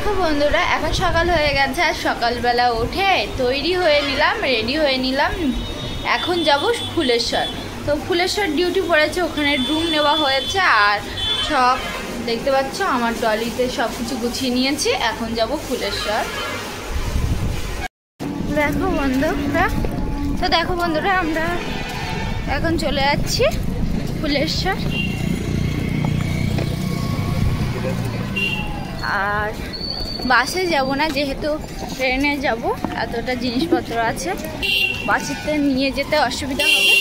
দেখো বন্ধুরা, এখন সকাল হয়ে গেছে আর সকালবেলা উঠে তৈরি হয়ে নিলাম, রেডি হয়ে নিলাম। এখন যাব ফুলেশ্বর। তো ফুলেশ্বর ডিউটি পড়েছে, ওখানে রুম নেওয়া হয়েছে। আর সব দেখতে পাচ্ছ আমার ট্রলিতে সব কিছু গুছিয়ে নিয়েছি। এখন যাব ফুলেশ্বর। দেখো বন্ধুরা, আমরা এখন চলে যাচ্ছি ফুলেশ্বর। আর বাসে যাব না, যেহেতু ট্রেনে যাব, এতটা জিনিসপত্র আছে, বাসেতে নিয়ে যেতে অসুবিধা হবে।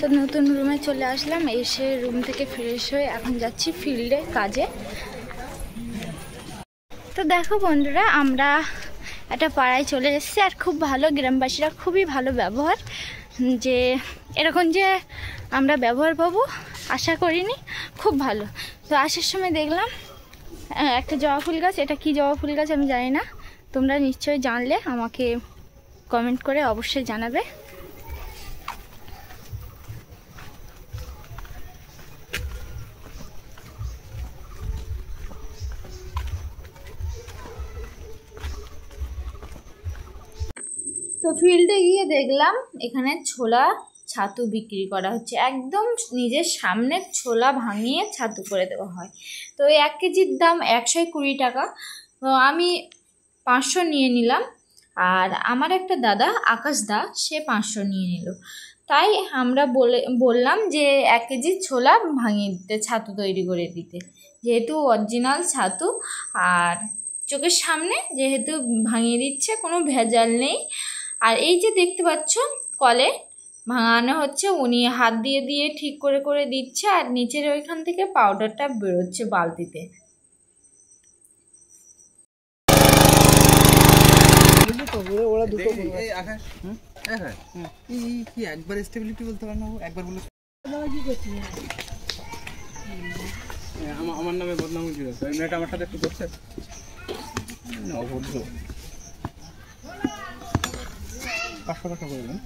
তো নতুন রুমে চলে আসলাম, এসে রুম থেকে ফ্রেশ হয়ে এখন যাচ্ছি ফিল্ডে কাজে। তো দেখো বন্ধুরা, আমরা একটা পাড়ায় চলে এসেছি। আর খুব ভালো, গ্রামবাসীরা খুবই ভালো ব্যবহার, যে এরকম যে আমরা ব্যবহার পাবো আশা করিনি, খুব ভালো। তো আসার সময় দেখলাম একটা জবা ফুল গাছ। এটা কি জবা ফুল গাছ আমি জানি না, তোমরা নিশ্চয়ই জানলে আমাকে কমেন্ট করে অবশ্যই জানাবে। তো ফিল্ডে গিয়ে দেখলাম এখানে ছোলা ছাতু বিক্রি করা হচ্ছে, একদম নিজের সামনে ছোলা ভাঙিয়ে ছাতু করে দেওয়া হয়। তো 1 কেজির দাম 120 টাকা। তো আমি 500 নিয়ে নিলাম। আর আমার একটা দাদা আকাশ দা, সে 500 নিয়ে নিল। তাই আমরা বললাম যে 1 কেজি ছোলা ভাঙিয়ে দিতে, ছাতু তৈরি করে দিতে, যেহেতু অরিজিনাল ছাতু। আর চোখের সামনে যেহেতু ভাঙিয়ে দিচ্ছে, কোনো ভেজাল নেই। আর এই যে দেখতে পাচ্ছ কলে ভাঙানো হচ্ছে, উনি হাত দিয়ে দিয়ে ঠিক করে করে দিচ্ছে। আর নিচের ওইখান থেকে পাউডারটা বেরোচ্ছে বালতিতে। আমার নামে বদনাম মেয়েটা আমার সাথে একটু করছে অভদ্র। 500 টাকা করে দেন।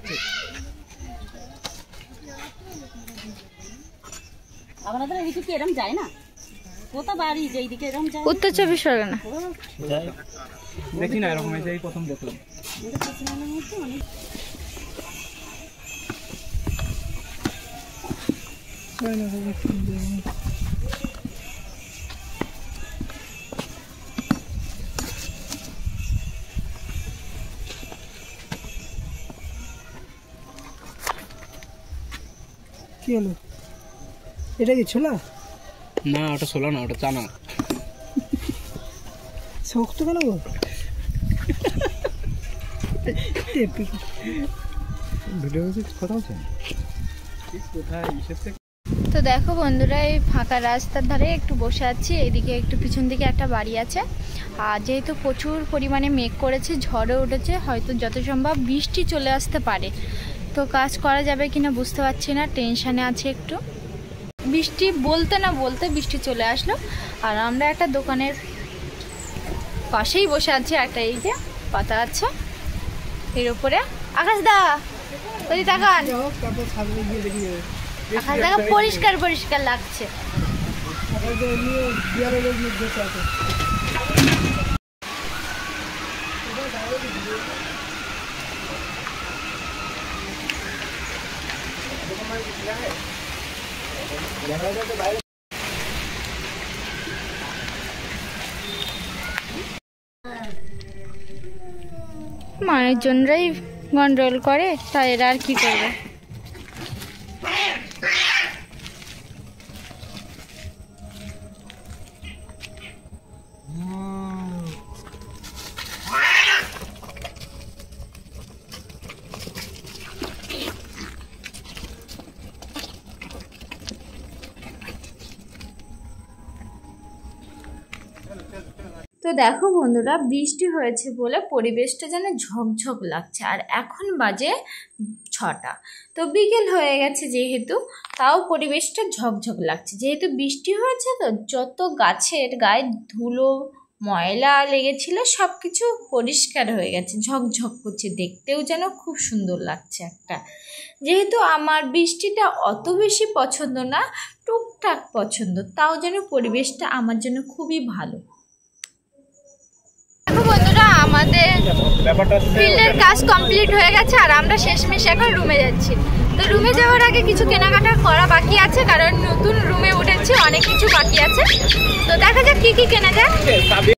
আমাদের এদিকে কি এরকম যায় না, কোথা বাড়ি যে এইদিকে এরকম যায়, উত্তর 24 পরগনা দেখি না এরকম, এই প্রথম দেখলাম। কি হলো? এটা কি ছোলা? না, ওটা ছোলা না, ওটা চানা। শক্ত কেন গো? ভিডিও কথা হচ্ছে কোথায়? তো দেখো বন্ধুরা, এই ফাঁকা রাস্তার ধারে একটু বসে আছি। এইদিকে একটু পিছন দিকে একটা বাড়ি আছে। আর যেহেতু প্রচুর পরিমাণে মেঘ করেছে, ঝড়ে উঠেছে, হয়তো যত সম্ভব বৃষ্টি চলে আসতে পারে। তো কাজ করা যাবে কিনা বুঝতে পারছি না, টেনশানে আছে একটু। বৃষ্টি বলতে না বলতে বৃষ্টি চলে আসলো। আর আমরা একটা দোকানের পাশেই বসে আছি, একটা এই যে পাতা আছে এর উপরে। আকাশ দা ওই তাকান, আকাশ দা পরিষ্কার পরিষ্কার লাগছে। মানুষজনরাই গন্ডগোল করে, তাই এরা আর কি করবে। তো দেখো বন্ধুরা, বৃষ্টি হয়েছে বলে পরিবেশটা যেন ঝকঝক লাগছে। আর এখন বাজে 6টা, তো বিকেল হয়ে গেছে যেহেতু, তাও পরিবেশটা ঝকঝক লাগছে। যেহেতু বৃষ্টি হয়েছে তো যত গাছের গায়ে ধুলো ময়লা লেগেছিল সব কিছু পরিষ্কার হয়ে গেছে, ঝকঝক করছে, দেখতেও যেন খুব সুন্দর লাগছে একটা। যেহেতু আমার বৃষ্টিটা অত বেশি পছন্দ না, টুকটাক পছন্দ, তাও যেন পরিবেশটা আমার জন্য খুবই ভালো। দেখো বন্ধুরা, আমাদের ফিল্ডের কাজ কমপ্লিট হয়ে গেছে আর আমরা শেষমেশ এখন রুমে যাচ্ছি। তো রুমে যাওয়ার আগে কিছু কেনাকাটা করা বাকি আছে, কারণ নতুন রুমে উঠেছি, অনেক কিছু বাকি আছে। তো দেখা যাক কি কি কেনা যায়।